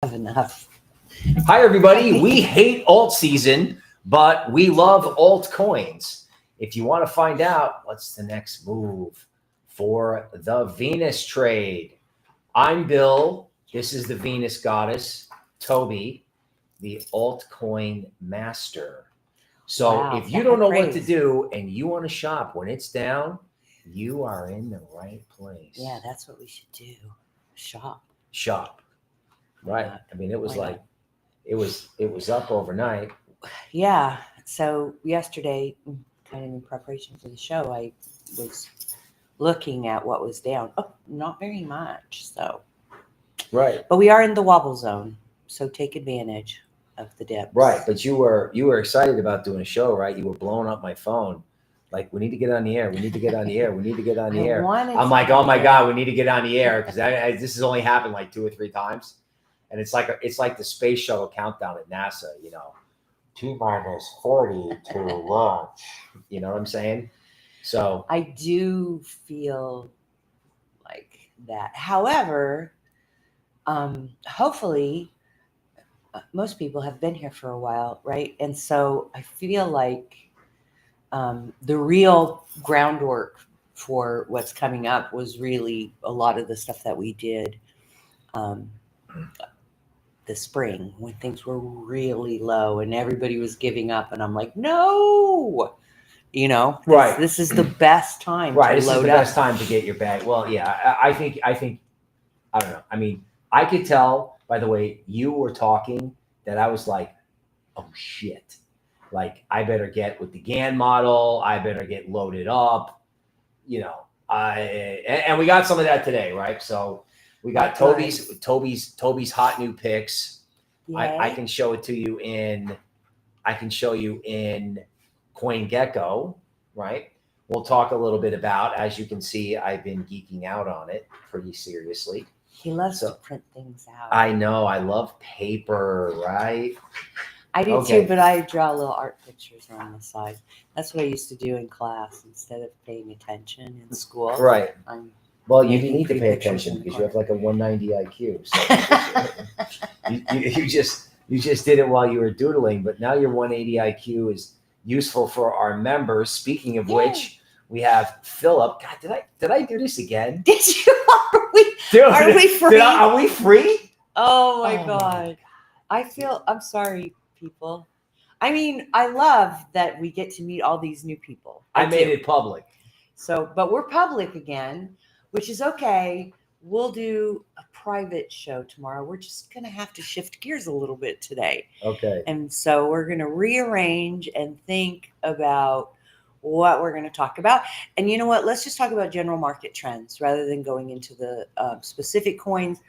Enough. Hi, everybody. We hate alt season, but we love altcoins. If you want to find out what's the next move for the Venus trade, I'm Bill. This is the Venus goddess, Tobie, the altcoin master. So Wow, if you don't know what to praise. do and you want to shop when it's down, you are in the right place. Yeah, that's what we should do. Shop. Shop. Right. not? I mean, it was Why like, it was up overnight. Yeah. So yesterday, kind of in preparation for the show, I was looking at what was down. Oh, not very much. So, Right. but we are in the wobble zone, so take advantage of the dips. Right. But you were excited about doing a show, right? You were blowing up my phone. Like, we need to get on the air. We need to get on the air. We need to get on the air. I'm like, oh my God, we need to get on the air. Because this has only happened like 2 or 3 times. And it's like the space shuttle countdown at NASA, you know, T-40 to launch. You know what I'm saying? So I do feel like that. However, hopefully, most people have been here for a while, right? And so I feel like the real groundwork for what's coming up was really a lot of the stuff that we did the spring when things were really low and everybody was giving up. And I'm like, no, you know, right. This is the best time right. to This load is the up. best time to get your bag. Well, yeah, I think, I don't know. I mean, I could tell by the way you were talking that I was like, oh shit. Like, I better get with the GAN model. I better get loaded up, you know, and we got some of that today, right? So we got Tobie's hot new picks. I can show it to you in, CoinGecko, right? We'll talk a little bit about, as you can see, I've been geeking out on it pretty seriously. He loves to print things out. I know. I love paper, right? I do too, but I draw little art pictures on the side. That's what I used to do in class instead of paying attention in school. Right. Well, you need to pay pictures attention because you have like a 190 IQ. So you just did it while you were doodling, but now your 180 IQ is useful for our members. Speaking of which, we have Philip. God, did I do this again? Did you? Are we free? Are we free? Oh my God. I'm sorry, people. I mean, I love that we get to meet all these new people. I made it public. So, but we're public again, which is okay. We'll do a private show tomorrow. We're just going to have to shift gears a little bit today. Okay. And so we're going to rearrange and think about what we're going to talk about. And you know what? Let's just talk about general market trends rather than going into the specific coins.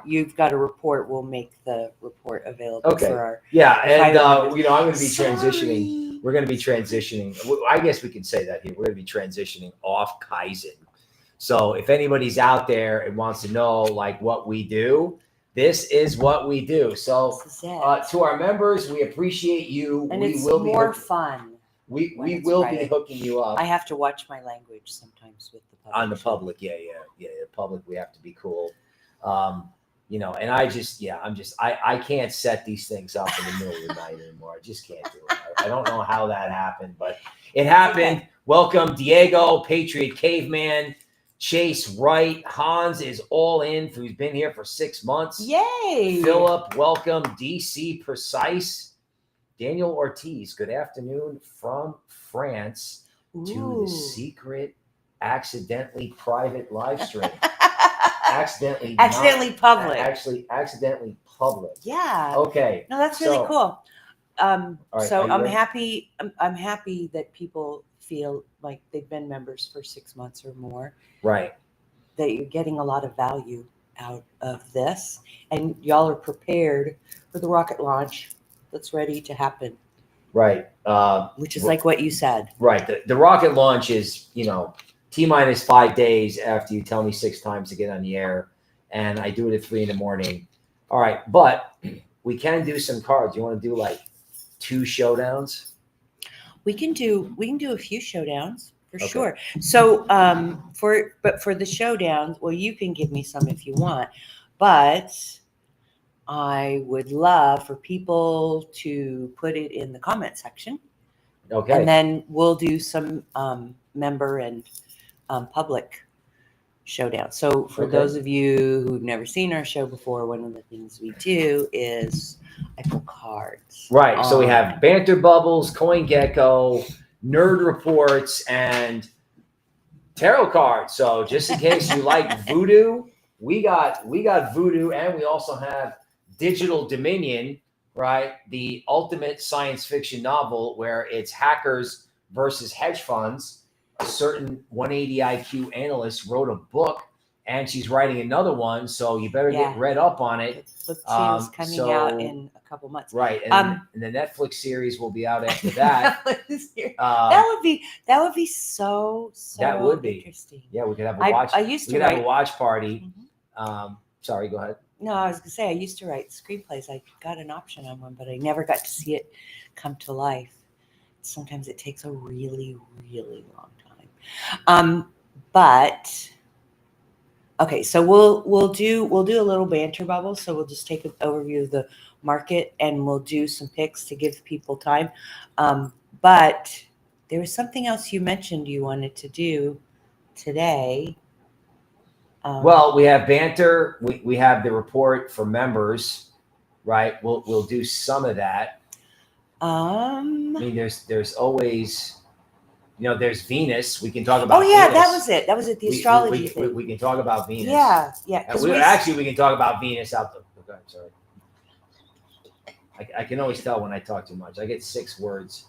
You've got a report. We'll make the report available for our and I'm going to be transitioning. We're going to be transitioning. I guess we can say that here. We're going to be transitioning off Kaizen. So if anybody's out there and wants to know like what we do, this is what we do. So to our members, we appreciate you. And it's more fun. We will be hooking you up. I have to watch my language sometimes with the public. On the public, yeah. The public, we have to be cool. And I can't set these things up in the middle of the night anymore. I just can't do it. I don't know how that happened, but it happened. Okay. Welcome, Diego, Patriot Caveman, Chase Wright, Hans is all in. Who's been here for 6 months. Yay! Philip, welcome. DC Precise, Daniel Ortiz, good afternoon from France. Ooh. To the secret, accidentally private live stream. accidentally public. Accidentally public. Yeah. Okay. No, that's really cool. So I'm happy. I'm happy that people feel like they've been members for 6 months or more. Right. That you're getting a lot of value out of this, and y'all are prepared for the rocket launch that's ready to happen. Right. Which is like what you said. Right. The rocket launch is, T-minus 5 days after you tell me 6 times to get on the air, and I do it at 3 a.m. All right, but we can do some cards. You want to do like 2 showdowns? We can do a few showdowns for sure. So for the showdowns, well, you can give me some if you want, but I would love for people to put it in the comment section. Okay. And then we'll do some member and public showdown. So for those of you who've never seen our show before, one of the things we do is I pull cards. Right. So we have Banter Bubbles, CoinGecko, Nerd Reports, and tarot cards. So just in case you like voodoo, we got voodoo, and we also have Digital Dominion, right? The ultimate science fiction novel where it's hackers versus hedge funds. A certain 180 IQ analyst wrote a book, and she's writing another one. So you better get read up on it. Book 2 is coming out in a couple months. Right. And the Netflix series will be out after that. That would be so that would be interesting. Yeah, we could have a watch. We could have a watch party. Sorry, go ahead. No, I was gonna say I used to write screenplays. I got an option on one, but I never got to see it come to life. Sometimes it takes a really, really long time. But okay, so we'll do a little banter bubble. So we'll just take an overview of the market, and we'll do some picks to give people time. But there was something else you mentioned you wanted to do today. Well, we have Banter. We have the report for members, right? We'll do some of that. I mean, there's always, there's Venus. We can talk about. Oh yeah, Venus. that was it. That was it. The astrology thing. We can talk about Venus. Yeah. We can talk about Venus out the. Okay, sorry. I can always tell when I talk too much. I get 6 words.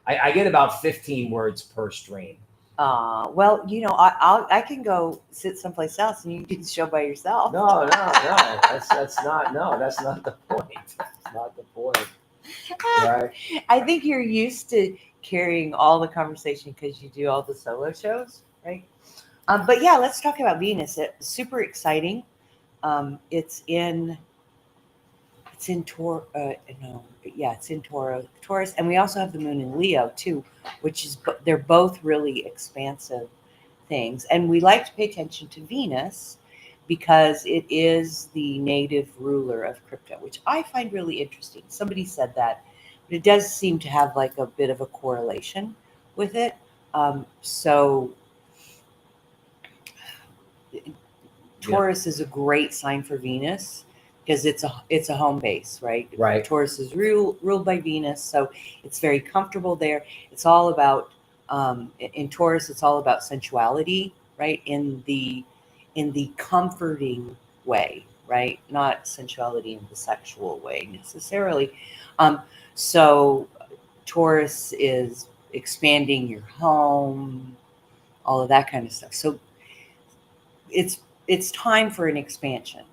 I get about 15 words per stream. Well, I can go sit someplace else and you can show by yourself. No. That's not the point. That's not the point. Right. I think you're used to carrying all the conversation because you do all the solo shows, right? But yeah, let's talk about Venus. It's super exciting. It's in Taurus, and we also have the moon in Leo too, which is they're both really expansive things. And we like to pay attention to Venus because it is the native ruler of crypto, which I find really interesting. Somebody said that, but it does seem to have like a bit of a correlation with it. So Taurus is a great sign for Venus because it's a home base, right? Right. Taurus is ruled by Venus, so it's very comfortable there. It's all about in Taurus, it's all about sensuality, right? In the comforting way, right? Not sensuality in the sexual way necessarily. So Taurus is expanding your home, all of that kind of stuff. So it's time for an expansion,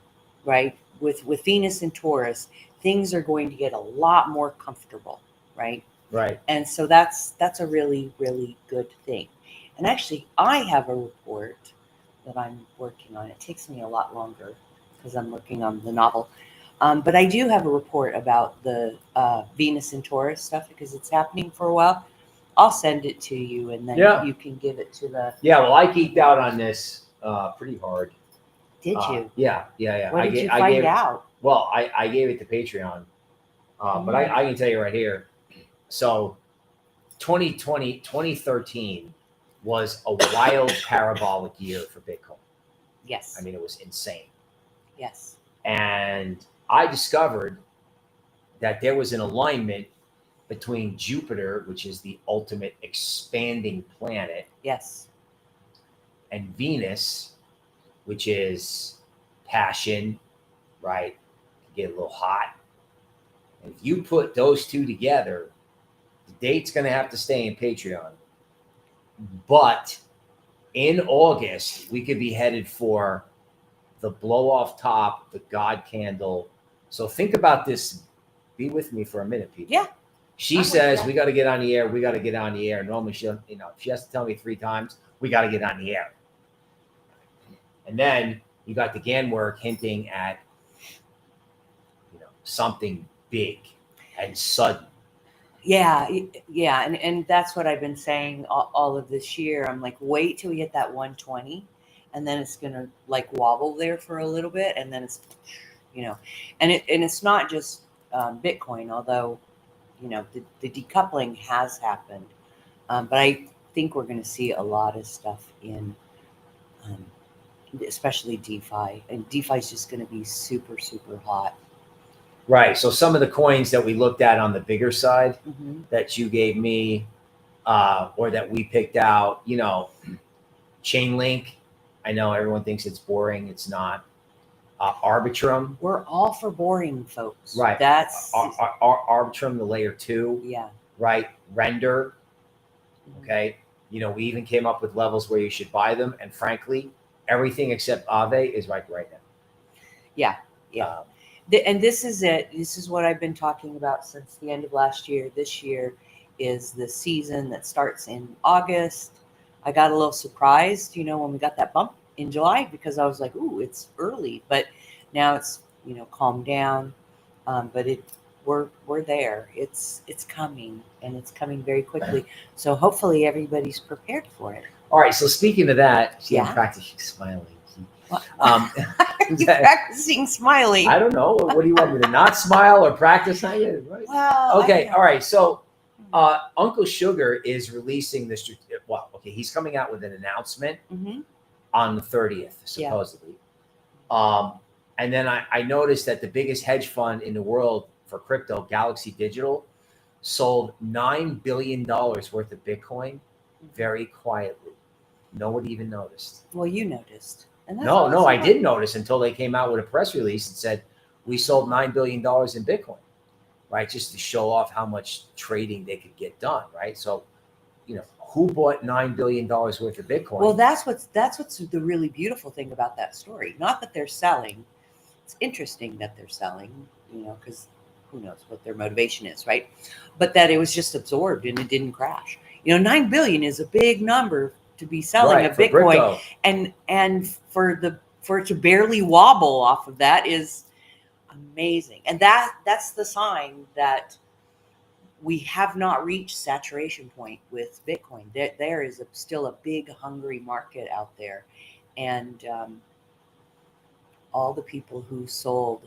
right? With Venus and Taurus, things are going to get a lot more comfortable, right? Right. And so that's a really, really good thing. And actually, I have a report that I'm working on. It takes me a lot longer because I'm working on the novel. But I do have a report about the Venus and Taurus stuff because it's happening for a while. I'll send it to you, and then you can give it to the. Yeah, well, I geeked out on this pretty hard. Did you? Yeah. What did you find out? Well, I gave it to Patreon, but I can tell you right here. So 2013 was a wild parabolic year for Bitcoin. Yes. I mean, it was insane. Yes. And I discovered that there was an alignment between Jupiter, which is the ultimate expanding planet. Yes. And Venus, which is passion, right? Get a little hot. And if you put those two together, the date's going to have to stay in Patreon. But in August, we could be headed for the blow off top, the God candle. So think about this. Be with me for a minute, people. Yeah. She says, we got to get on the air. We got to get on the air. Normally, she has to tell me 3 times, we got to get on the air. And then you got the GAN work hinting at, something big and sudden. Yeah. And that's what I've been saying all of this year. I'm like, wait till we hit that 120, and then it's going to like wobble there for a little bit. And then it's you know, and it's not just Bitcoin, although, you know, the decoupling has happened. But I think we're going to see a lot of stuff in, especially DeFi, and DeFi is just going to be super, super hot. Right. So some of the coins that we looked at on the bigger side Mm-hmm. that you gave me, or that we picked out, you know, Chainlink. I know everyone thinks it's boring. It's not. Arbitrum. We're all for boring, folks. Right. That's Arbitrum, the layer 2. yeah. Right. Render. Okay. You know, we even came up with levels where you should buy them. And frankly, everything except AAVE is right now. Yeah. Yeah. And this is it. This is what I've been talking about since the end of last year. This year is the season that starts in August. I got a little surprised, you know, when we got that bump in July, because I was like, ooh, it's early. But now it's, you know, calmed down. But we're there. It's coming, and it's coming very quickly. So hopefully everybody's prepared for it. All right. So speaking of that, see, Yeah. I'm practicing smiling. You're practicing smiling. I don't know. What do you want me to not smile or practice? Right? Well, Okay. All right. So Uncle Sugar is releasing this. Well, okay. He's coming out with an announcement on the 30th, supposedly. Yeah. And then I noticed that the biggest hedge fund in the world for crypto, Galaxy Digital, sold $9 billion worth of Bitcoin very quietly. No one even noticed. Well, you noticed. No, I didn't notice until they came out with a press release and said, we sold $9 billion in Bitcoin, right? Just to show off how much trading they could get done, right? So, you know, who bought $9 billion worth of Bitcoin? Well, that's what's the really beautiful thing about that story. Not that they're selling. It's interesting that they're selling, you know, because who knows what their motivation is, right? But that it was just absorbed and it didn't crash. You know, 9 billion is a big number to be selling a Bitcoin, and for it to barely wobble off of that is amazing. And that's the sign that we have not reached saturation point with Bitcoin. There is still a big hungry market out there, and all the people who sold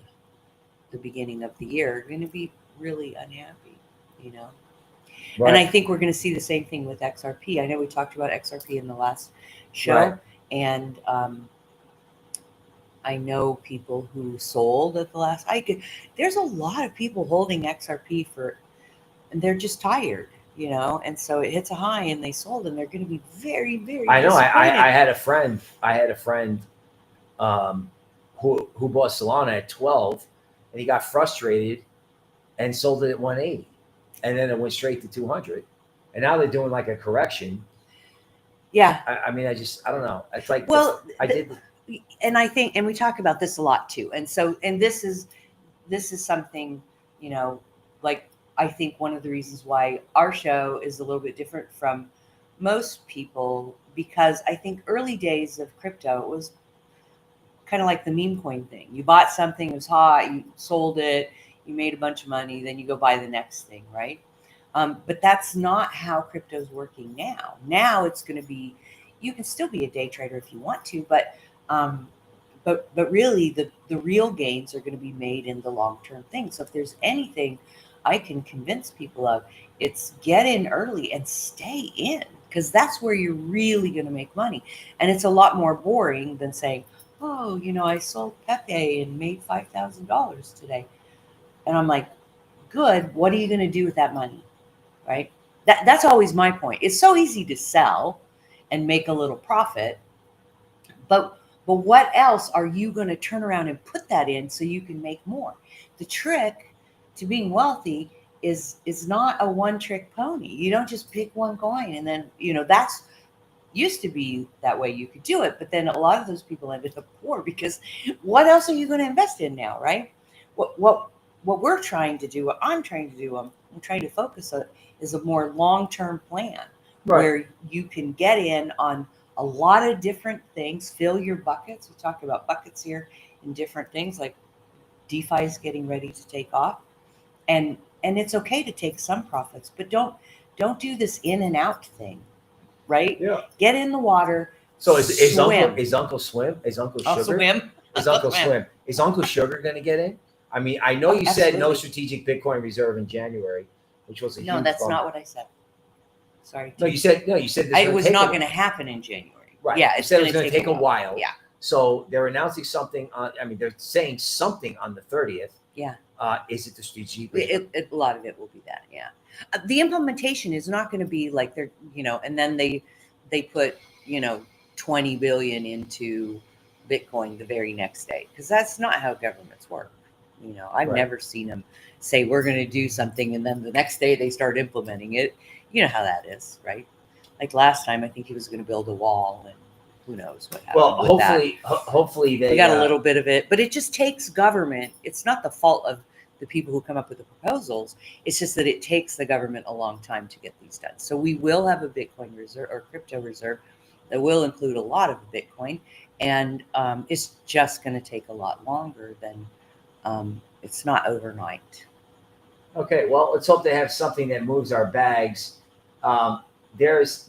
the beginning of the year are going to be really unhappy, you know. Right. And I think we're going to see the same thing with XRP. I know we talked about XRP in the last show, right. And I know people who sold at the last. There's a lot of people holding XRP and they're just tired, you know. And so it hits a high, and they sold, and they're going to be very, very. I know. I had a friend. Who bought Solana at 12, and he got frustrated and sold it at 180. And then it went straight to 200. And now they're doing like a correction. Yeah. I mean, I don't know. It's like, well, and I think, and we talk about this a lot too. And so, and this is something, you know, like, I think one of the reasons why our show is a little bit different from most people, because I think early days of crypto, it was kind of like the meme coin thing. You bought something, it was hot, you sold it, you made a bunch of money, then you go buy the next thing, right? But that's not how crypto is working now. Now it's going to be, you can still be a day trader if you want to, but really the real gains are going to be made in the long-term thing. So if there's anything I can convince people of, it's get in early and stay in, because that's where you're really going to make money. And it's a lot more boring than saying, oh, you know, I sold Pepe and made $5,000 today. And I'm like, good. What are you going to do with that money? Right? That's always my point. It's so easy to sell and make a little profit. But what else are you going to turn around and put that in so you can make more? The trick to being wealthy is not a one-trick pony. You don't just pick one coin and then, you know, that's used to be that way you could do it. But then a lot of those people ended up poor, because what else are you going to invest in now, right? What we're trying to do, what I'm trying to do, I'm trying to focus on is a more long-term plan, right, where you can get in on a lot of different things, fill your buckets. We talk about buckets here and different things, like DeFi is getting ready to take off, and it's okay to take some profits, but don't do this in and out thing, right? Yeah. Get in the water. So is Uncle Swim? Is Uncle Sugar? Swim. Is Uncle Swim? Is Uncle Sugar going to get in? I mean, I know you said no strategic Bitcoin reserve in January, which was a huge that's bummer. not what I said. Sorry. No, you said this it was not going to happen in January. Right. Yeah, it's going to take a while. Yeah. So they're announcing something on. I mean, they're saying something on the 30th. Yeah. Is it the strategic? A lot of it will be that. Yeah. The implementation is not going to be like they're, and then they put 20 billion into Bitcoin the very next day, because that's not how governments work. I've never seen them say we're going to do something and then the next day they start implementing it. You know how that is, right? Like last time, I think he was going to build a wall, and who knows what happened. Well, with hopefully they got a little bit of it, but it just takes government. It's not the fault of the people who come up with the proposals. It's just that it takes the government a long time to get these done. So we will have a Bitcoin reserve or crypto reserve that will include a lot of Bitcoin, and it's just going to take a lot longer than it's not overnight. Okay, well, let's hope they have something that moves our bags. There's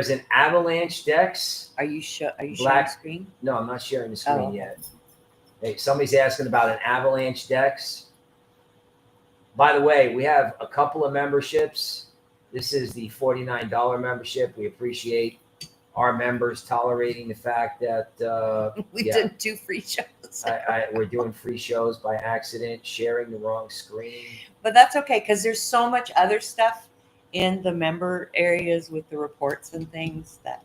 an Avalanche Dex. Are you sharing the screen? No, I'm not sharing the screen yet. Hey, somebody's asking about an Avalanche Dex. By the way, we have a couple of memberships. This is the $49 membership. We appreciate our members tolerating the fact that we did 2 free shows. We're doing free shows by accident, sharing the wrong screen. But that's okay, because there's so much other stuff in the member areas with the reports and things that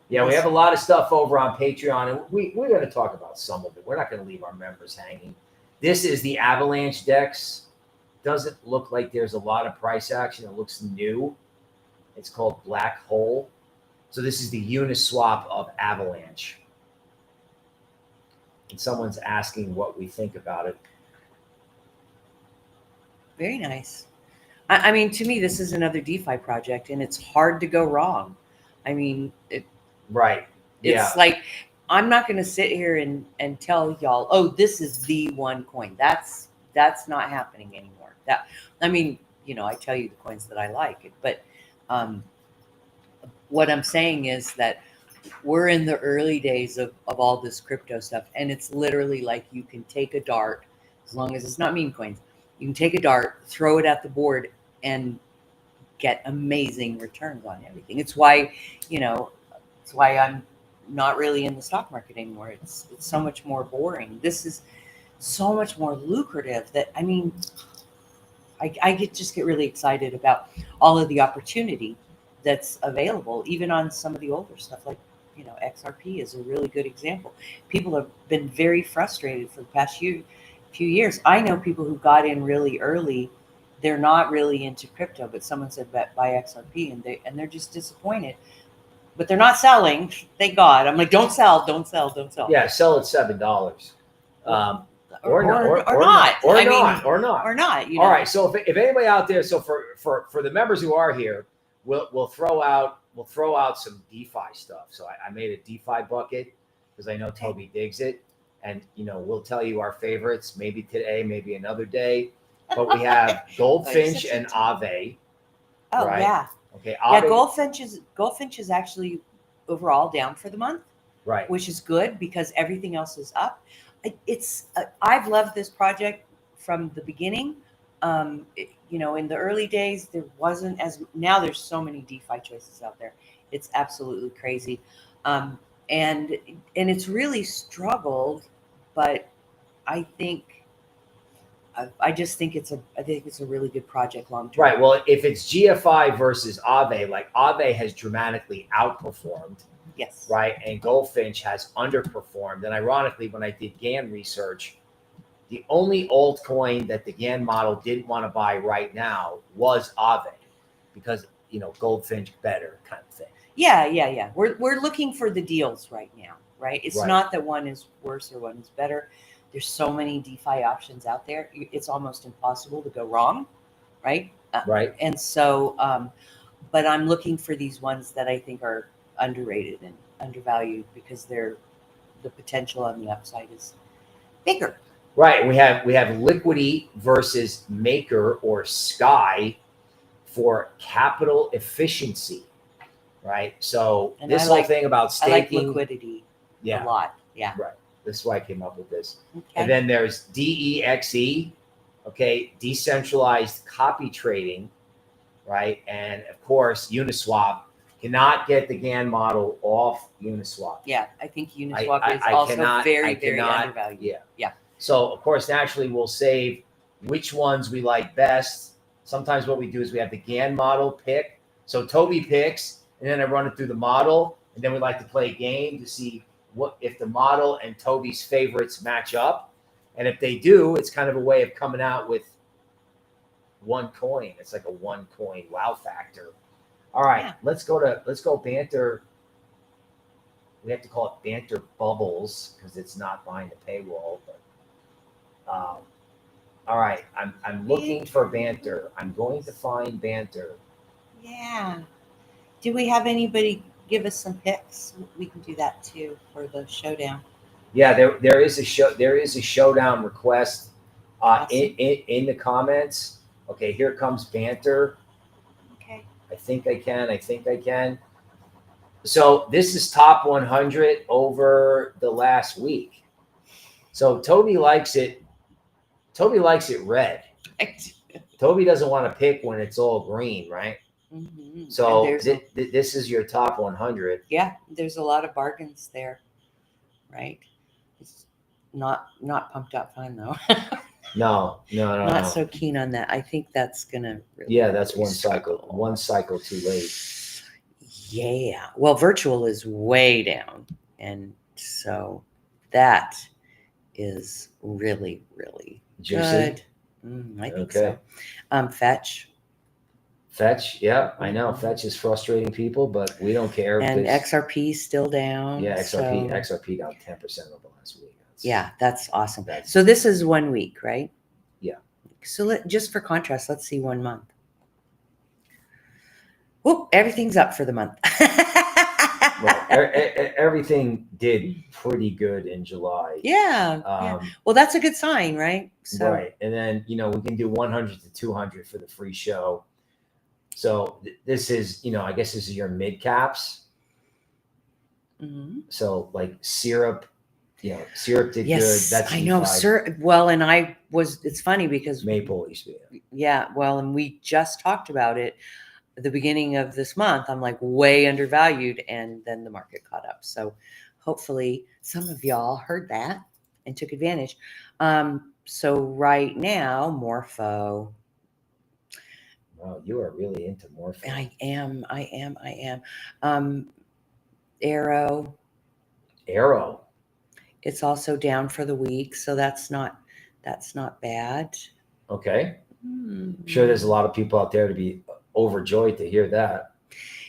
we have a lot of stuff over on Patreon, and we're going to talk about some of it. We're not going to leave our members hanging. This is the Avalanche Dex. Doesn't look like there's a lot of price action. It looks new. It's called Black Hole. So this is the Uniswap of Avalanche. And someone's asking what we think about it. Very nice. I mean, to me, this is another DeFi project, and it's hard to go wrong. I mean, it's like, I'm not going to sit here and tell y'all, oh, this is the one coin. That's not happening anymore. I tell you the coins that I like, but what I'm saying is that we're in the early days of all this crypto stuff, and it's literally like you can take a dart, as long as it's not meme coins. You can take a dart, throw it at the board, and get amazing returns on everything. It's why I'm not really in the stock market anymore. It's so much more boring. This is so much more lucrative that, I mean, I just get really excited about all of the opportunity that's available, even on some of the older stuff, like, XRP is a really good example. People have been very frustrated for the past few years. I know people who got in really early. They're not really into crypto, but someone said buy XRP, and they're just disappointed. But they're not selling. Thank God. I'm like, don't sell. Yeah, sell at $7. Or not. All right. So if anybody out there, so for the members who are here, we'll throw out some DeFi stuff. So I made a DeFi bucket because I know Tobie digs it, and we'll tell you our favorites. Maybe today, maybe another day. But we have Goldfinch and AAVE. Oh, right? Yeah. Okay. AAVE. Yeah, Goldfinch is actually overall down for the month. Right. Which is good because everything else is up. I've loved this project from the beginning. In the early days, there wasn't now there's so many DeFi choices out there. It's absolutely crazy. And it's really struggled, but I just think it's a really good project long term. Right. Well, if it's GFI versus AAVE, like AAVE has dramatically outperformed. Yes. Right. And Goldfinch has underperformed. And ironically, when I did GAN research, the only altcoin that the GAN model didn't want to buy right now was AAVE because, Goldfinch better kind of thing. Yeah. We're looking for the deals right now, right? It's Right. not that one is worse or one is better. There's so many DeFi options out there. It's almost impossible to go wrong, right? Right. And so, but I'm looking for these ones that I think are underrated and undervalued because the potential on the upside is bigger. Right. We have Liquidity versus Maker or Sky for capital efficiency. Right. So And this whole thing about staking. I like Liquidity. Yeah. a lot. Yeah. Right. This is why I came up with this. Okay. And then there's DEXE, okay, decentralized copy trading, right? And of course, Uniswap. Cannot get the GAN model off Uniswap. Yeah, I think Uniswap is also very undervalued. Yeah. Yeah. So of course, naturally, we'll save which ones we like best. Sometimes what we do is we have the GAN model pick. So Tobie picks, and then I run it through the model, and then we like to play a game to see what if the model and Tobie's favorites match up. And if they do, it's kind of a way of coming out with one coin. It's like a one coin wow factor. All right, Yeah. let's go Banter. We have to call it Banter Bubbles because it's not behind the paywall. But all right, I'm looking for Banter. I'm going to find Banter. Yeah. Do we have anybody give us some picks? We can do that too for the showdown. Yeah, there is a showdown request Awesome. in the comments. Okay, here comes Banter. Okay. I think I can. So this is top 100 over the last week. So Tobie likes it. Tobie likes it red. Tobie doesn't want to pick when it's all green, right? Mm-hmm. So this is your top 100. Yeah, there's a lot of bargains there, right? It's not pumped up fun though. No. Not so keen on that. I think that's gonna really that's one cycle. One cycle too late. Yeah. Well, virtual is way down, and so that is really, really Juicy. good. I think so. Fetch, yeah, I know. Fetch is frustrating people, but we don't care. And XRP is still down. Yeah, XRP down 10% over the last week. That's awesome. So this is 1 week, right? Yeah. So just for contrast, let's see 1 month. Whoop, everything's up for the month. Well, everything did pretty good in July. Yeah. Well, that's a good sign, right? So, right. And then, we can do 100 to 200 for the free show. So this is, I guess this is your mid caps. Mm-hmm. So like Syrup, Syrup did good. That's I know, sir. Well, and it's funny because Maple used to be. Yeah. Well, and we just talked about it at the beginning of this month. I'm like way undervalued, and then the market caught up. So hopefully some of y'all heard that and took advantage. So right now, Morpho. Wow, you are really into Morpho. I am. Aero. It's also down for the week, so that's not bad. Okay. I'm sure there's a lot of people out there to be overjoyed to hear that.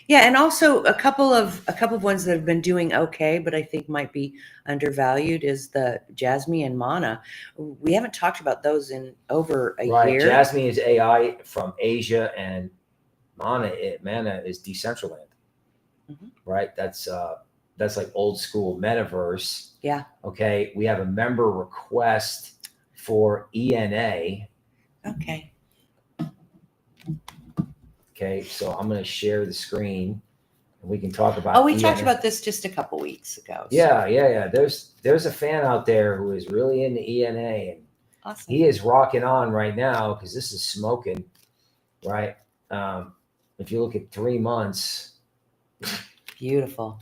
Yeah, and also a couple of ones that have been doing okay, but I think might be undervalued is the Jasmy and Mana. We haven't talked about those in over a year. Jasmy is AI from Asia, and Mana is Decentraland. Mm-hmm. Right. That's like old school metaverse. Yeah. Okay. We have a member request for ENA. Okay. Okay, so I'm going to share the screen, and we can talk about. Oh, we talked about this just a couple weeks ago. So. Yeah. There's a fan out there who is really into ENA, and awesome. He is rocking on right now because this is smoking, right? If you look at 3 months, beautiful.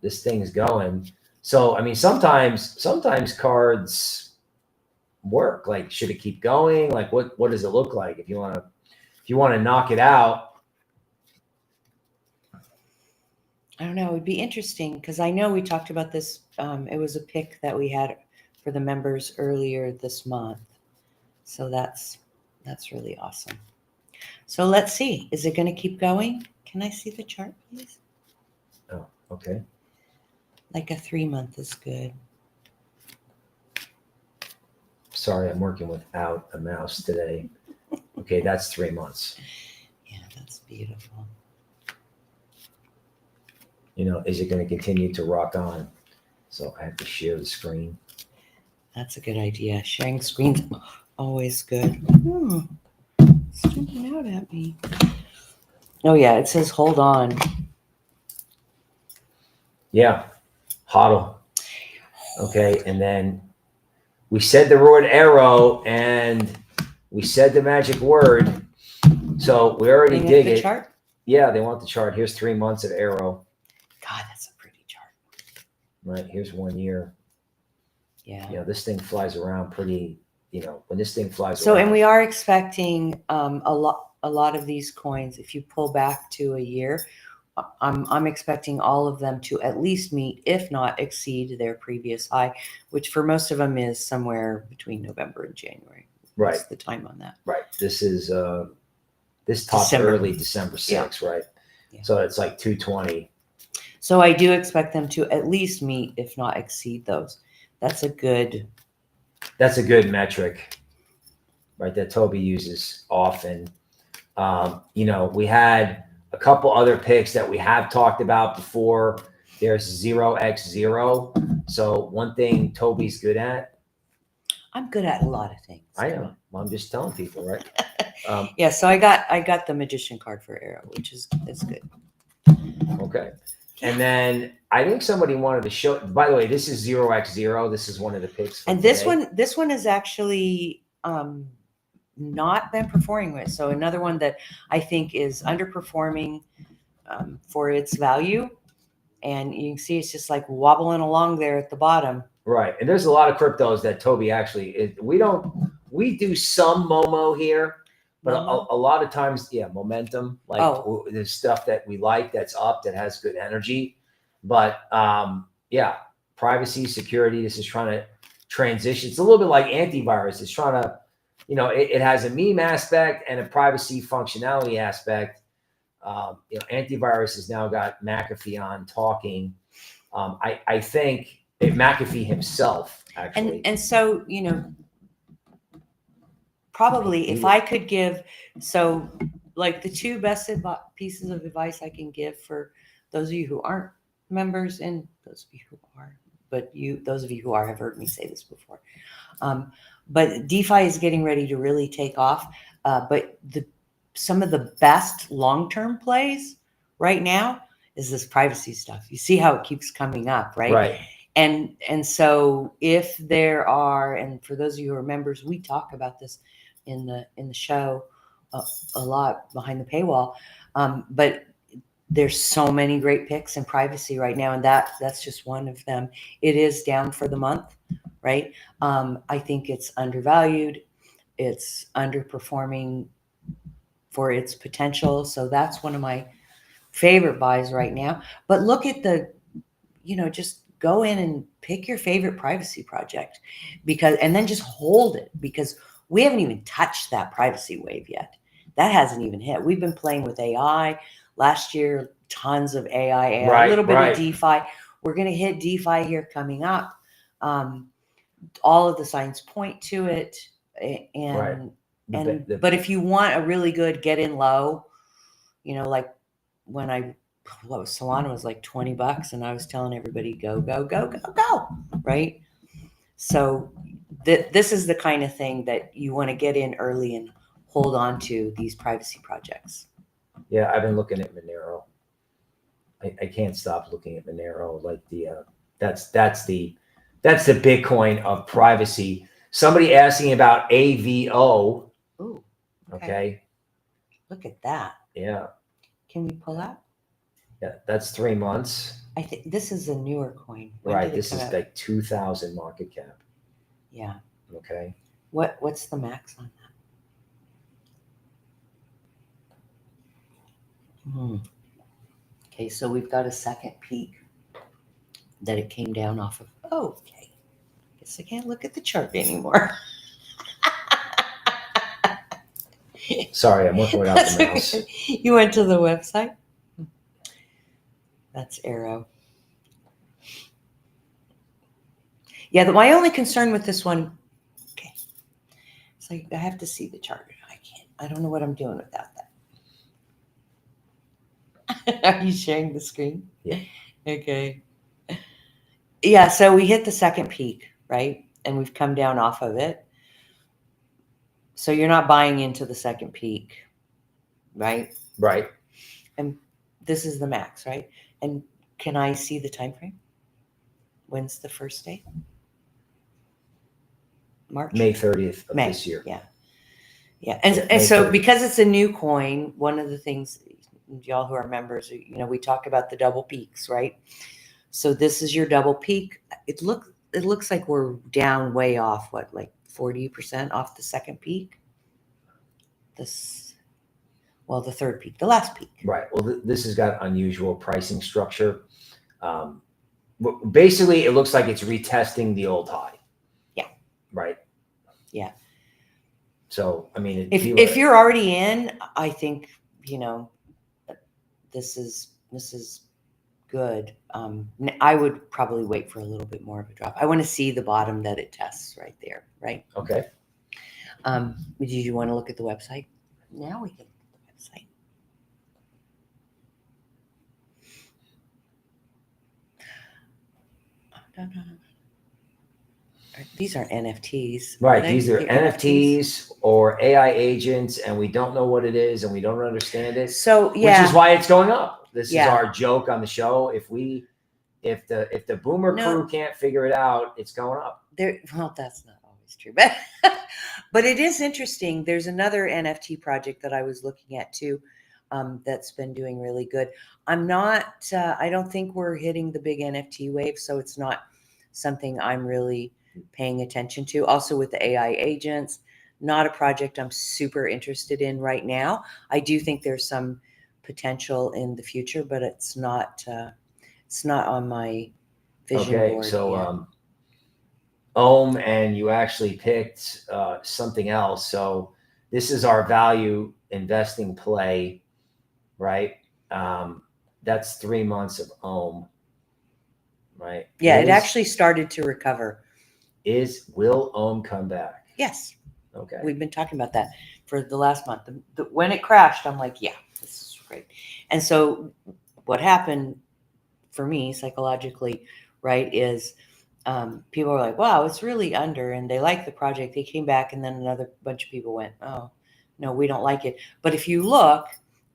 This thing's going. So I mean, sometimes cards work. Like, should it keep going? Like, what does it look like if you want to knock it out? I don't know. It would be interesting because I know we talked about this. It was a pick that we had for the members earlier this month. So that's really awesome. So let's see. Is it going to keep going? Can I see the chart, please? Oh, okay. Like a 3 month is good. Sorry, I'm working without a mouse today. Okay, that's 3 months. Yeah, that's beautiful. Is it going to continue to rock on? So I have to share the screen. That's a good idea. Sharing screens always good. It's jumping out at me. Oh yeah, it says hold on. Yeah, hodl. Okay, and then we said the word arrow and we said the magic word. So we already Bring up dig the it. chart. Yeah, they want the chart. Here's 3 months of arrow. God, that's a pretty chart. Right, here's 1 year. Yeah. You know, this thing flies around pretty, you know, when this thing flies So, around. and we are expecting a lot of these coins, if you pull back to a year, I'm expecting all of them to at least meet, if not exceed, their previous high, which for most of them is somewhere between November and January. Right. What's the time on that? Right. This is this tops December. early December 6th, right? Yeah. So it's like 220. So I do expect them to at least meet, if not exceed those. That's a good metric, right? That Tobie uses often. You know, we had a couple other picks that we have talked about before. There's 0x0. So one thing Tobie's good at. I'm good at a lot of things. I know. Well, I'm just telling people, right? Yeah. So I got the magician card for Arrow, which is good. Okay. And then I think somebody wanted to show. By the way, this is 0x0. This is one of the picks. And this one is actually not been performing with. So another one that I think is underperforming for its value. And you can see it's just like wobbling along there at the bottom. Right. And there's a lot of cryptos that Tobie actually, we do some Momo here, but a lot of times, yeah, momentum, like there's stuff that we like that's up, that has good energy. But yeah, privacy, security, this is trying to transition. It's a little bit like antivirus. It's trying to, you know, it has a meme aspect and a privacy functionality aspect. You know, antivirus has now got McAfee on talking. I think McAfee himself actually. And so, you know, probably if I could give, so like the two best pieces of advice I can give for those of you who aren't members and those of you who are, but those of you who are have heard me say this before. But DeFi is getting ready to really take off. But some of the best long-term plays right now is this privacy stuff. You see how it keeps coming up, right? Right. And so if there are, and for those of you who are members, we talk about this in the show a lot behind the paywall. But there's so many great picks in privacy right now, and that's just one of them. It is down for the month, right? I think it's undervalued. It's underperforming for its potential. So that's one of my favorite buys right now. But look at just go in and pick your favorite privacy project and then just hold it, because we haven't even touched that privacy wave yet. That hasn't even hit. We've been playing with AI last year, tons of AI, a little bit of DeFi. We're going to hit DeFi here coming up. All of the signs point to it. But if you want a really good get in low, you know, like when Solana was like $20 and I was telling everybody, go, go, go, go, go. Right. So this is the kind of thing that you want to get in early and hold on to these privacy projects. Yeah. I've been looking at Monero. I can't stop looking at Monero. Like that's the Bitcoin of privacy. Somebody asking about AVO. Ooh, okay. Look at that. Yeah. Can we pull out? Yeah, that's 3 months. I think this is a newer coin. Right. This is like 2,000 market cap. Yeah. Okay. What's the max on that? Okay, so we've got a second peak that it came down off of. Oh, okay. Guess I can't look at the chart anymore. Sorry, I'm working without the mouse. Okay. You went to the website? That's Arrow. Yeah, my only concern with this one, okay, it's like I have to see the chart. I don't know what I'm doing without that. Are you sharing the screen? Yeah. Okay. Yeah, so we hit the second peak, right? And we've come down off of it. So you're not buying into the second peak, right? Right. And this is the max, right? And can I see the time frame? When's the first day? March? May 30th of May. this year. Yeah. Yeah. And May so 30th. because it's a new coin, one of the things, y'all who are members, we talk about the double peaks, right? So this is your double peak. It looks like we're down way off, what, like 40% off the second peak? The third peak, the last peak. Right. Well, this has got unusual pricing structure. Basically, it looks like it's retesting the old high. Yeah. Right. Yeah. So, I mean, if you're already in, I think, this is good. I would probably wait for a little bit more of a drop. I want to see the bottom that it tests right there. Right. Okay. Did you want to look at the website? Now we can look at the website. These are NFTs. Right. These are NFTs or AI agents, and we don't know what it is, and we don't understand it. So yeah, which is why it's going up. This is our joke on the show. If the boomer crew can't figure it out, it's going up. Well, that's not always true, but it is interesting. There's another NFT project that I was looking at too, that's been doing really good. I don't think we're hitting the big NFT wave, so it's not something I'm really paying attention to. Also with the AI agents, not a project I'm super interested in right now. I do think there's some potential in the future, but it's not on my vision board. Okay, so and you actually picked something else. So this is our value investing play, right? That's 3 months of right? Yeah, it actually started to recover. Will come back? Yes. Okay. We've been talking about that for the last month. When it crashed, I'm like, yeah, this is great. And so what happened for me psychologically, right, is people were like, wow, it's really under, and they liked the project. They came back, and then another bunch of people went, oh, no, we don't like it. But if you look,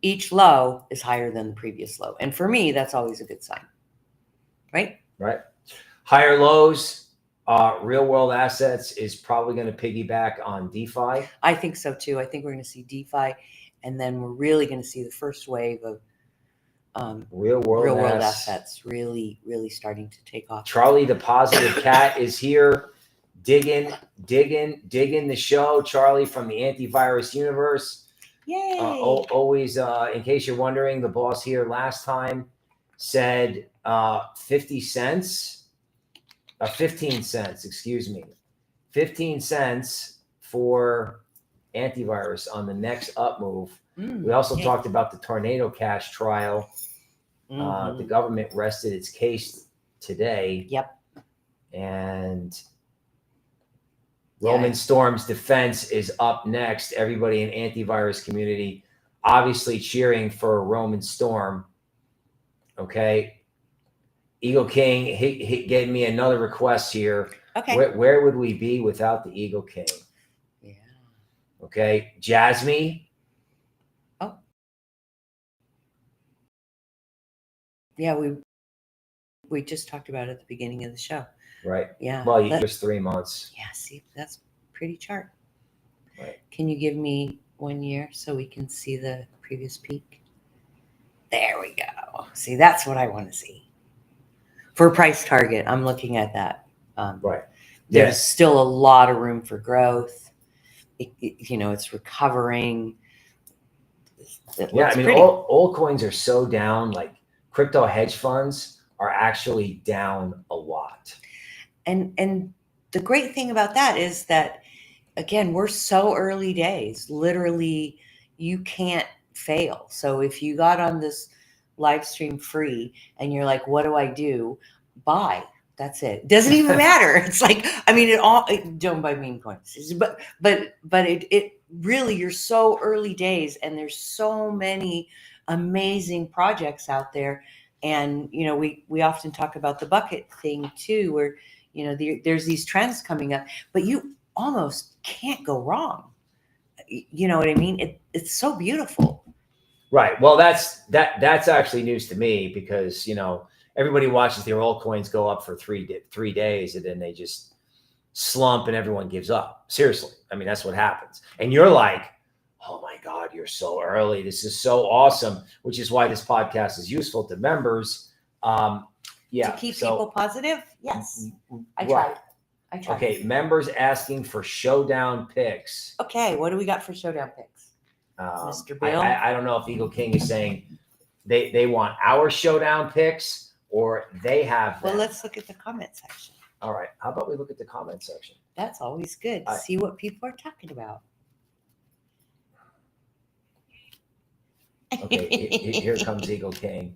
each low is higher than the previous low. And for me, that's always a good sign, right? Right. Higher lows. Real world assets is probably going to piggyback on DeFi. I think so too. I think we're going to see DeFi, and then we're really going to see the first wave of real world assets really starting to take off. Charlie, the positive cat, is here, digging the show. Charlie from the antivirus universe. Yay! Always, in case you're wondering, the boss here last time said 50 cents. 15 cents, excuse me. 15 cents for antivirus on the next up move. We also talked about the Tornado Cash trial. The government rested its case today. Yep. And Roman Storm's defense is up next. Everybody in antivirus community obviously cheering for Roman Storm. Okay. Eagle King, he gave me another request here. Okay. Where would we be without the Eagle King? Yeah. Okay. Jasmy. Oh. Yeah, we just talked about it at the beginning of the show. Right. Yeah. Well, just 3 months. Yeah, see, that's pretty chart. Right. Can you give me 1 year so we can see the previous peak? There we go. See, that's what I want to see. For price target, I'm looking at that. Right. There's still a lot of room for growth. It's recovering. Yeah, I mean, all coins are so down. Like crypto hedge funds are actually down a lot. And the great thing about that is that, again, we're so early days. Literally, you can't fail. So if you got on this live stream free and you're like, what do I do? Buy. That's it. Doesn't even matter. It's like, I mean, don't buy meme coins, but it really, you're so early days and there's so many amazing projects out there. And, we often talk about the bucket thing too, where, there's these trends coming up, but you almost can't go wrong. You know what I mean? It's so beautiful. Right. Well, that's actually news to me because, everybody watches their altcoins go up for 3 days, and then they just slump and everyone gives up. Seriously. I mean, that's what happens. And you're like, oh my God, you're so early. This is so awesome, which is why this podcast is useful to members. Yeah. To keep people positive? Yes. I Right. tried. I tried. Okay. Members asking for Showdown picks. Okay. What do we got for Showdown picks? Mr. Bill? I don't know if Eagle King is saying they want our Showdown picks or they have them. Well, let's look at the comment section. All right. How about we look at the comment section? That's always good. See what people are talking about. Okay. Here comes Eagle King.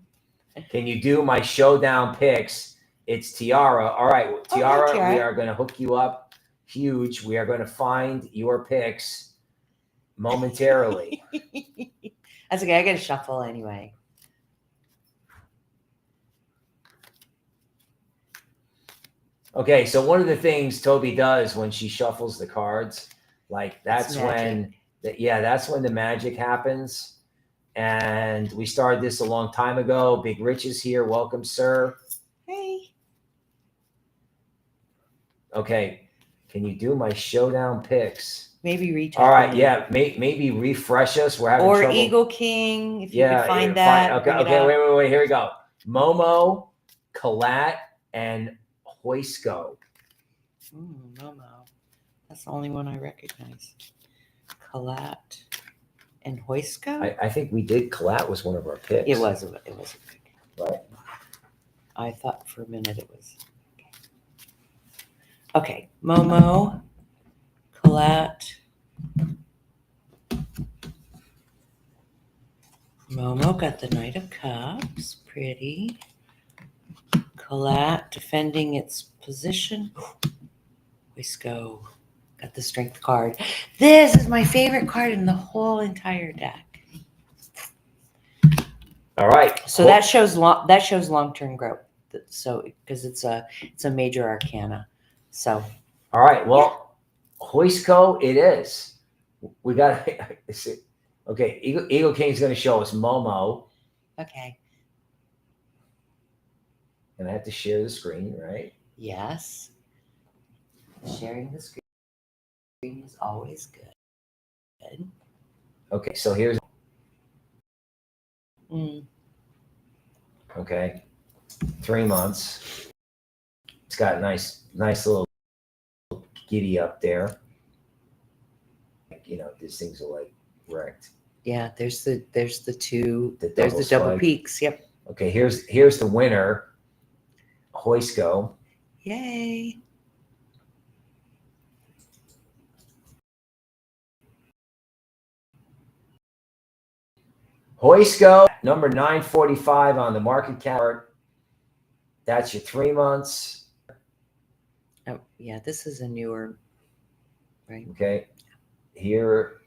Can you do my Showdown picks? It's Tiara. All right, Tiara, Tiara. we are going to hook you up huge. We are going to find your picks momentarily. That's okay. I got to shuffle anyway. Okay, so one of the things Tobie does when she shuffles the cards, like that's when the magic happens. And we started this a long time ago. Big Rich is here. Welcome, sir. Hey. Okay. Can you do my Showdown picks? Maybe reach. All right. Yeah. Maybe refresh us. We're having or trouble. Eagle King, if you can find that. Okay. Wait. Here we go. Momo, COLLAT, and Hosico. Momo. That's the only one I recognize. COLLAT and Hosico? I think we did. COLLAT was one of our picks. It was a pick. Right. I thought for a minute it was. Okay. Momo, COLLAT. Momo got the Knight of Cups. Pretty. COLLAT defending its position. Hosico got the Strength card. This is my favorite card in the whole entire deck. All right. So that shows long-term growth. So because it's a major arcana. So all right. Well, Hosico it is. We got okay. Eagle King's going to show us Momo. okay. And I have to share the screen, right? Yes. Sharing the screen is always good. Okay, so here's Mm. okay. 3 months. It's got a nice little giddy up there. You know, these things are like wrecked. Yeah, there's the two. The There's double the double spike. peaks. Yep. Okay, here's the winner, Hosico. Yay. Hosico, number 945 on the market cap. That's your 3 months. Oh, yeah, this is a newer, right? Okay. Here,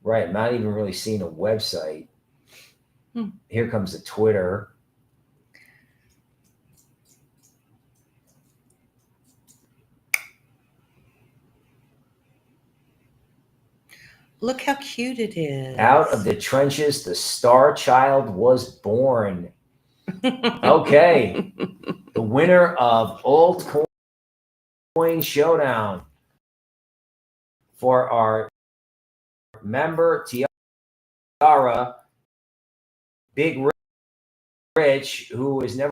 right. I'm not even really seeing a website. Here comes the Twitter. Look how cute it is. Out of the trenches, the star child was born. Okay. The winner of Altcoin Showdown for our member Tiara, Big Rich, who is never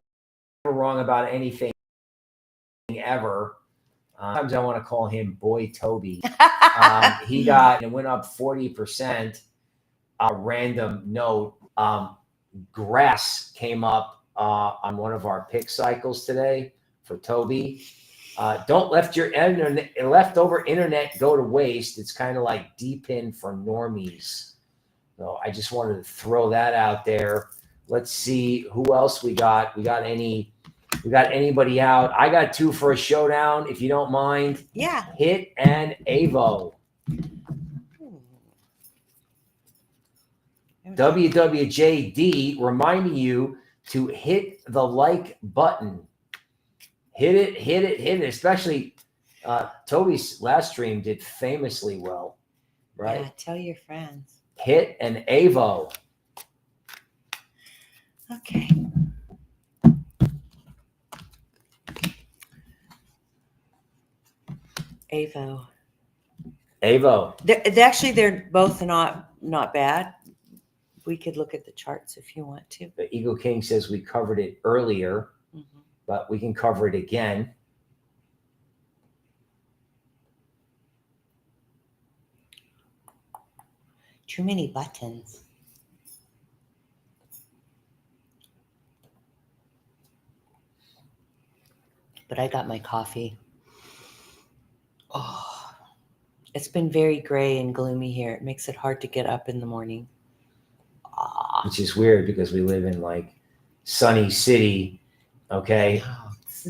wrong about anything ever. Sometimes I want to call him Boy Tobie. He got, it went up 40%. A random note, grass came up on one of our pick cycles today for Tobie. Don't let your leftover internet go to waste. It's kind of like D-pin for normies. So I just wanted to throw that out there. Let's see who else we got. We got anybody out? I got 2 for a Showdown, if you don't mind. Yeah. HIT and AVO. WWJD reminding you to hit the like button. Hit it. Especially Tobie's last stream did famously well, right? Yeah, tell your friends. HIT and AVO. Okay. AVO. AVO. They're both not bad. We could look at the charts if you want to. The Eagle King says we covered it earlier, but we can cover it again. Too many buttons. But I got my coffee. Oh, it's been very gray and gloomy here. It makes it hard to get up in the morning. Which is weird because we live in like sunny city. Okay.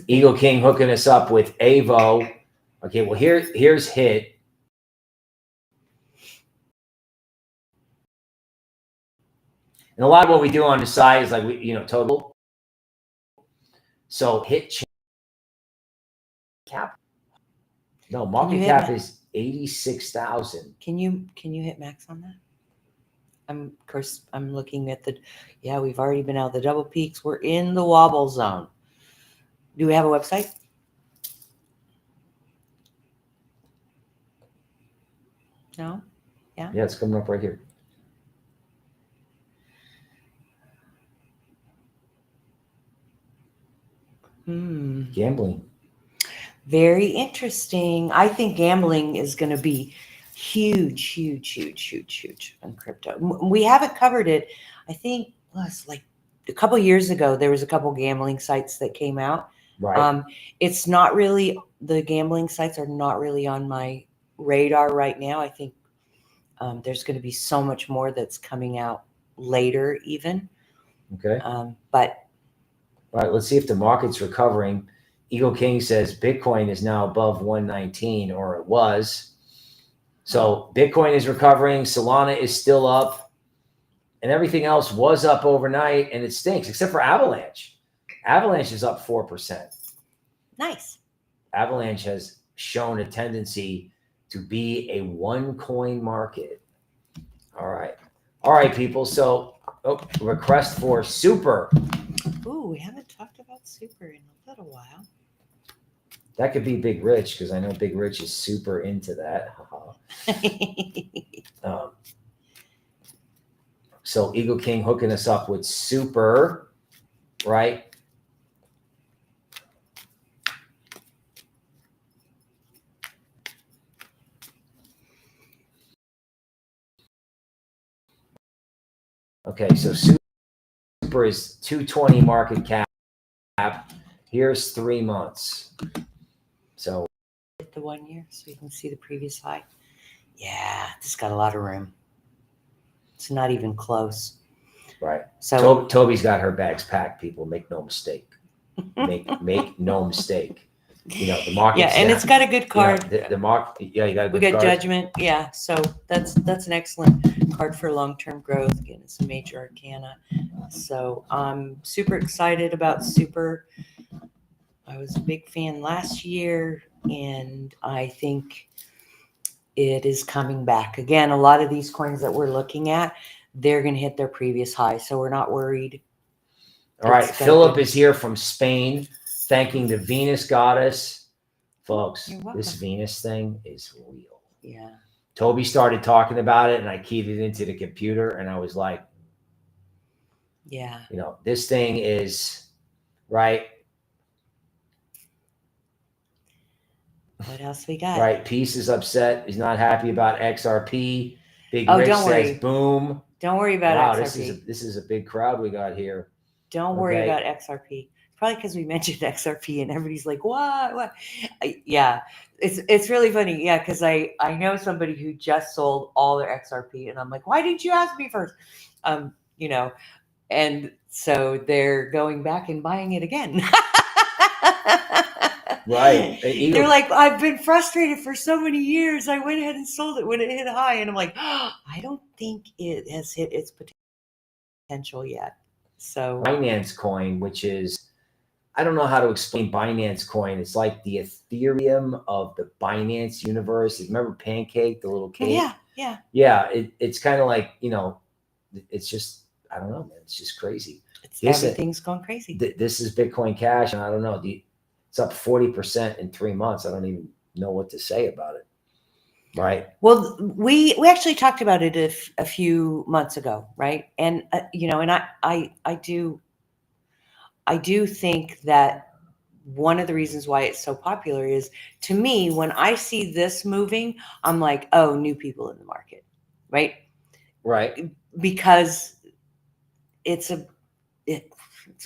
Eagle King hooking us up with AVO. Okay. Well, here's HIT. And a lot of what we do on the side is like, total. So HitChain cap. No, market cap is 86,000. Can you hit max on that? Of course, I'm looking at we've already been out the double peaks. We're in the wobble zone. Do we have a website? No? Yeah? Yeah, it's coming up right here. Gambling. Very interesting. I think gambling is going to be huge on crypto. We haven't covered it. I think it's like a couple years ago, there was a couple gambling sites that came out. Right. It's not really, the gambling sites are not really on my radar right now. I think there's going to be so much more that's coming out later even. Okay. But all right, let's see if the market's recovering. Eagle King says Bitcoin is now above 119, or it was. So Bitcoin is recovering. Solana is still up. And everything else was up overnight, and it stinks, except for Avalanche. Avalanche is up 4%. Nice. Avalanche has shown a tendency to be a one-coin market. All right. All right, people. So request for Super. Ooh, we haven't talked about Super in a little while. That could be Big Rich, because I know Big Rich is super into that. So Eagle King hooking us up with Super, right? Okay, so Super is 220 market cap. Here's 3 months. So the 1 year, so you can see the previous high. Yeah, this got a lot of room. It's not even close. Right. So Tobie's got her bags packed. People, make no mistake. Make no mistake. The market. Yeah, and it's got a good card. The market. Yeah, you got a good We got card. Judgment. Yeah, so that's an excellent card for long-term growth. Again, it's a major arcana. So I'm super excited about Super. I was a big fan last year, and I think it is coming back. Again, a lot of these coins that we're looking at, they're going to hit their previous high, so we're not worried. All right, Philip is here from Spain, thanking the Venus goddess. Folks, this Venus thing is real. Yeah. Tobie started talking about it, and I keyed it into the computer, and I was like, yeah, this thing is right. What else we got? Right. Peace is upset. He's not happy about XRP. Big Rich says boom. Don't worry about XRP. This is a big crowd we got here. Don't worry about XRP. Probably because we mentioned XRP and everybody's like, what? Yeah, it's really funny. Yeah, because I know somebody who just sold all their XRP, and I'm like, why didn't you ask me first? And so they're going back and buying it again. Right. They're like, I've been frustrated for so many years. I went ahead and sold it when it hit high. And I'm like, I don't think it has hit its potential yet. So Binance Coin, which is, I don't know how to explain Binance Coin. It's like the Ethereum of the Binance universe. Remember Pancake, the little cake? Yeah. Yeah. It's kind of like, it's just, I don't know, man. It's just crazy. Everything's going crazy. This is Bitcoin Cash. And I don't know. It's up 40% in 3 months. I don't even know what to say about it. Right. Well, we actually talked about it a few months ago, right? And you know, and I do think that one of the reasons why it's so popular is, to me, when I see this moving, I'm like, oh, new people in the market, right? Right. Because it's a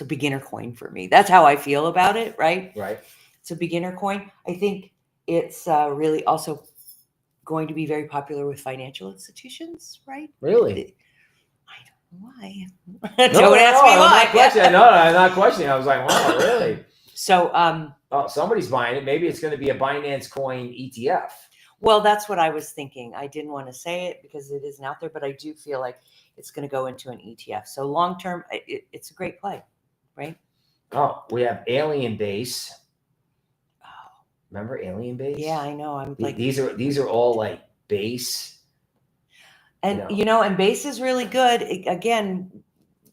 beginner coin for me. That's how I feel about it, right? Right. It's a beginner coin. I think it's really also going to be very popular with financial institutions, right? Really? I don't know why. No, Don't ask me I'm why. not questioning. No, I'm not questioning. I was like, wow, really? So, oh, somebody's buying it. Maybe it's going to be a Binance Coin ETF. well, that's what I was thinking. I didn't want to say it because it isn't out there, but I do feel like it's going to go into an ETF. So long term, it's a great play, right? Oh, we have Alienbase. Oh, remember Alienbase? yeah, I know. I'm like, these are all like base. and you know, and base is really good. Again,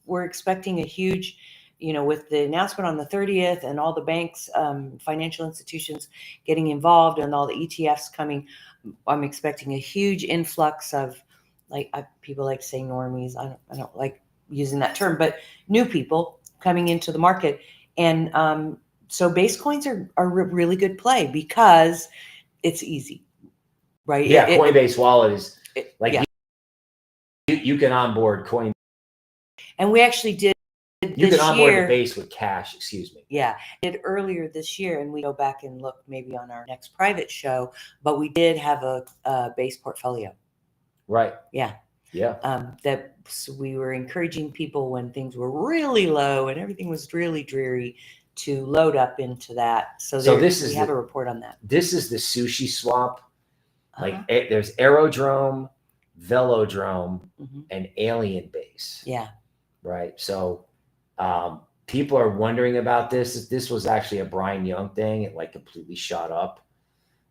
we're expecting a huge, you know, with the announcement on the 30th and all the banks, financial institutions getting involved and all the ETFs coming, I'm expecting a huge influx of, like, people like saying normies. I don't like using that term, but new people coming into the market. And so base coins are a really good play because it's easy, right? Yeah, Coinbase wallet is like, yeah. You can onboard Coin. And we actually did you can onboard the base with cash, excuse me. Yeah, did earlier this year, and we go back and look maybe on our next private show, but we did have a base portfolio. Right. Yeah. Yeah. That we were encouraging people when things were really low and everything was really dreary to load up into that. So we have a report on that. This is the sushi swap. Like there's Aerodrome, Velodrome, and Alienbase. Yeah. Right. So people are wondering about this. This was actually a Brian Young thing. It like completely shot up.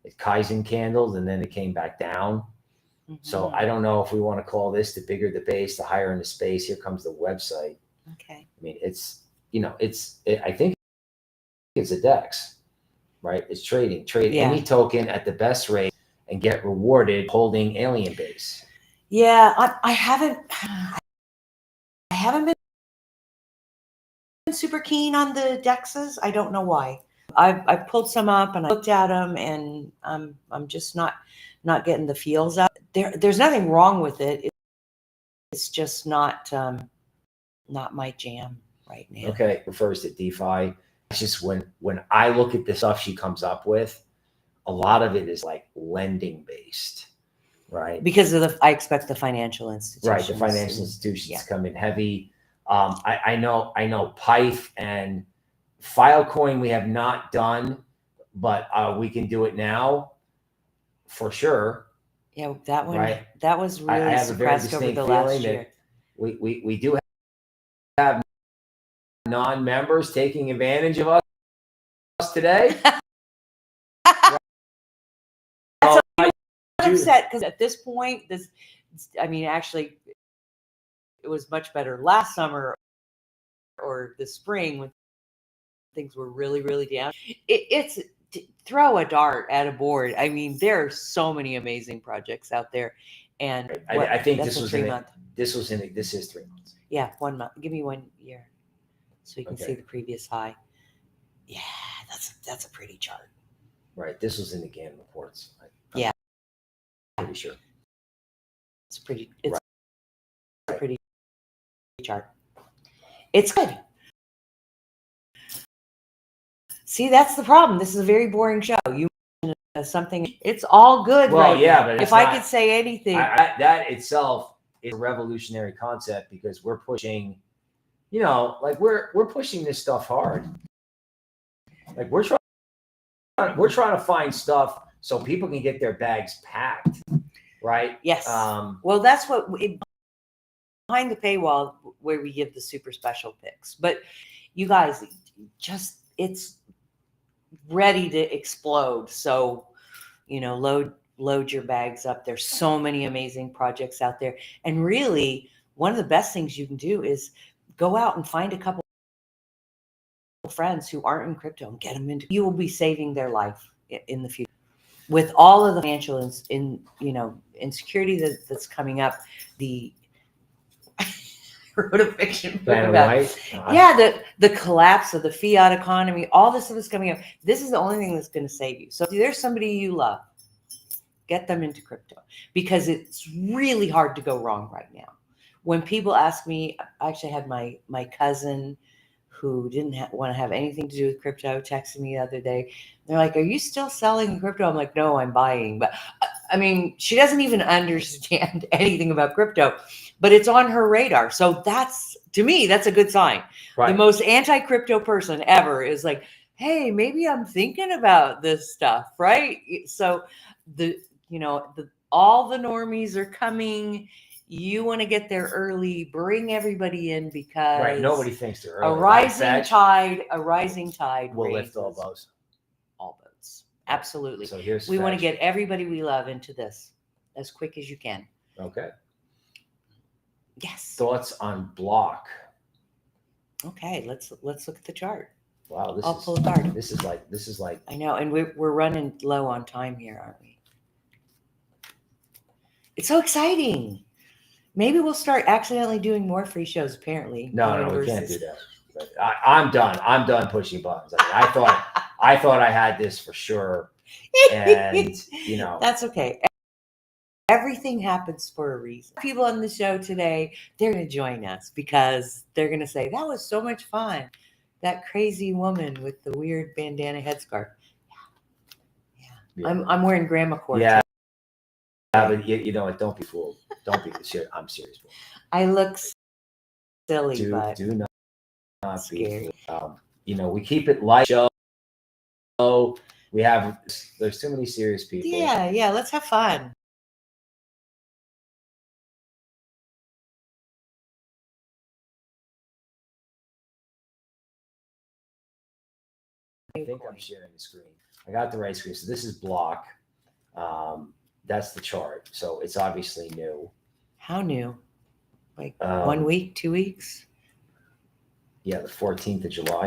It Kaizen candles and then it came back down. So I don't know if we want to call this the bigger the base, the higher in the space. Here comes the website. Okay. I mean, it's, you know, I think it's a DEX, right? It's trading. Trade any token at the best rate and get rewarded holding Alienbase. Yeah, I haven't been super keen on the DEXs. I don't know why. I've pulled some up and I looked at them, and I'm just not getting the feels out. There's nothing wrong with it. It's just not my jam right now. Okay, refers to DeFi. It's just when I look at the stuff she comes up with, a lot of it is like lending based, right? Because of I expect the financial institutions. Right, the financial institutions come in heavy. I know Pyth and Filecoin we have not done, but we can do it now for sure. Yeah, that one. Right? That was really suppressed over the last year. We do have non-members taking advantage of us today. I'm upset because at this point, actually, it was much better last summer or the spring when things were really, really down. It's throw a dart at a board. I mean, there are so many amazing projects out there, and I think this is 3 months. This is 3 months. Yeah, 1 month. Give me 1 year, so you can see the previous high. Yeah, that's a pretty chart. Right. This was in the GAN reports. Yeah. Pretty sure. It's a pretty chart. It's good. See, that's the problem. This is a very boring show. You mentioned something. It's all good. Well, right yeah, now. but if I could say anything, that itself is a revolutionary concept because we're pushing, you know, like we're pushing this stuff hard. Like we're trying to find stuff so people can get their bags packed, right? Yes. Well, that's what behind the paywall where we give the super special picks. But you guys, it's ready to explode. So, you know, load your bags up. There's so many amazing projects out there, and really, one of the best things you can do is go out and find a couple friends who aren't in crypto and get them into. You will be saving their life in the future. with all of the financial insecurity that's coming up, I wrote a fiction book about the collapse of the fiat economy, all this stuff is coming up. This is the only thing that's going to save you. So if there's somebody you love, get them into crypto, because it's really hard to go wrong right now. When people ask me, I actually had my cousin who didn't want to have anything to do with crypto texted me the other day. They're like, "Are you still selling crypto?" I'm like, "No, I'm buying." But I mean, she doesn't even understand anything about crypto, but it's on her radar. So to me, that's a good sign. Right. The most anti-crypto person ever is like, "Hey, maybe I'm thinking about this stuff," right? So all the normies are coming. You want to get there early, bring everybody in, because nobody thinks they're early. A rising tide will lift all boats. All boats. Absolutely. So we want to get everybody we love into this as quick as you can. Okay. Yes. Thoughts on Block? Okay, let's look at the chart. Wow, I'll pull a card. This is like I know, and we're running low on time here, aren't we? It's so exciting. Maybe we'll start accidentally doing more free shows. Apparently, no, we can't do that. But I'm done. I'm done pushing buttons. I mean, I thought I had this for sure, and that's okay. Everything happens for a reason. People on the show today, they're going to join us because they're going to say, "That was so much fun. That crazy woman with the weird bandana headscarf." Yeah. I'm wearing grandma cord. Yeah. But you know what? Don't be fooled. Don't be serious. I'm serious. I look silly, but do not be fooled. We keep it light. Show. There's too many serious people. Yeah. Let's have fun. I think I'm sharing the screen. I got the right screen. So this is Block. That's the chart. So it's obviously new. How new? Like 1 week, 2 weeks? Yeah, the 14th of July.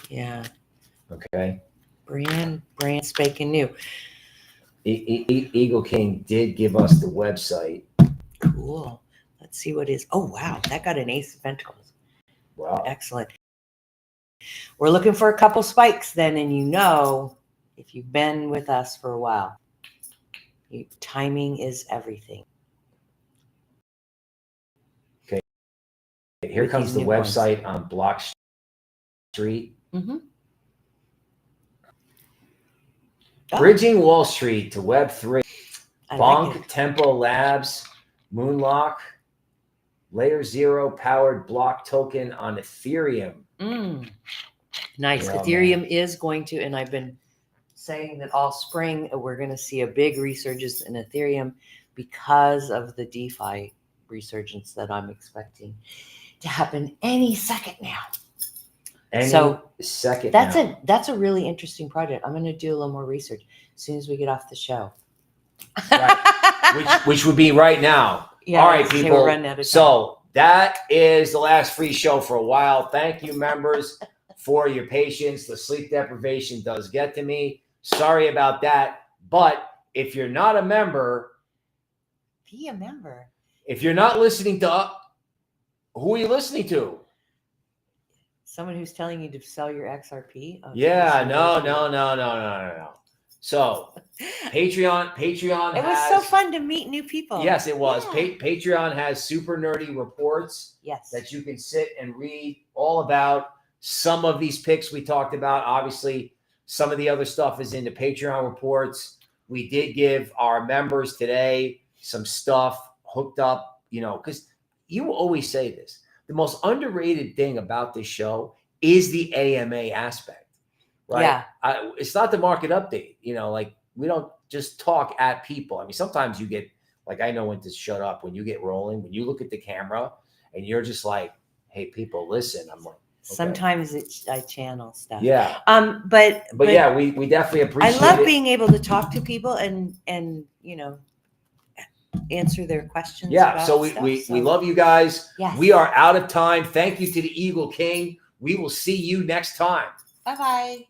Yeah. Okay. Brand spanking new. Eagle King did give us the website. Cool. Let's see what it is. Oh, wow. That got an Ace of Pentacles. Wow. Excellent. We're looking for a couple spikes then, and if you've been with us for a while, timing is everything. Okay. Here comes the website on Block Street. Mm-hmm. Bridging Wall Street to Web3. Bonk, like Tempo Labs, Moonlock, Layer 0 powered block token on Ethereum. Nice. Yeah, Ethereum is going to, and I've been saying that all spring we're going to see a big resurgence in Ethereum because of the DeFi resurgence that I'm expecting to happen any second now. That's a really interesting project. I'm going to do a little more research as soon as we get off the show. Right. which would be right now. Yeah, all right, people. We're running out of time. So that is the last free show for a while. Thank you, members, for your patience. The sleep deprivation does get to me. Sorry about that. But if you're not a member, be a member. If you're not listening to, who are you listening to? Someone who's telling you to sell your XRP? Oh, yeah, no. So Patreon It was so fun to meet new people. Yes, it was. Yeah. Patreon has super nerdy reports that you can sit and read all about. Some of these picks we talked about. Obviously, some of the other stuff is in the Patreon reports. We did give our members today some stuff hooked up, because you always say this. The most underrated thing about this show is the AMA aspect, right? Yeah. It's not the market update, we don't just talk at people. I mean, sometimes you get, I know when to shut up, when you get rolling, when you look at the camera and you're just like, hey, people, listen. I'm like, okay. Sometimes I channel stuff. Yeah. But yeah, we definitely appreciate it. I love being able to talk to people and answer their questions. Yeah. So we love you guys. Yes. We are out of time. Thank you to the Eagle King. We will see you next time. Bye-bye.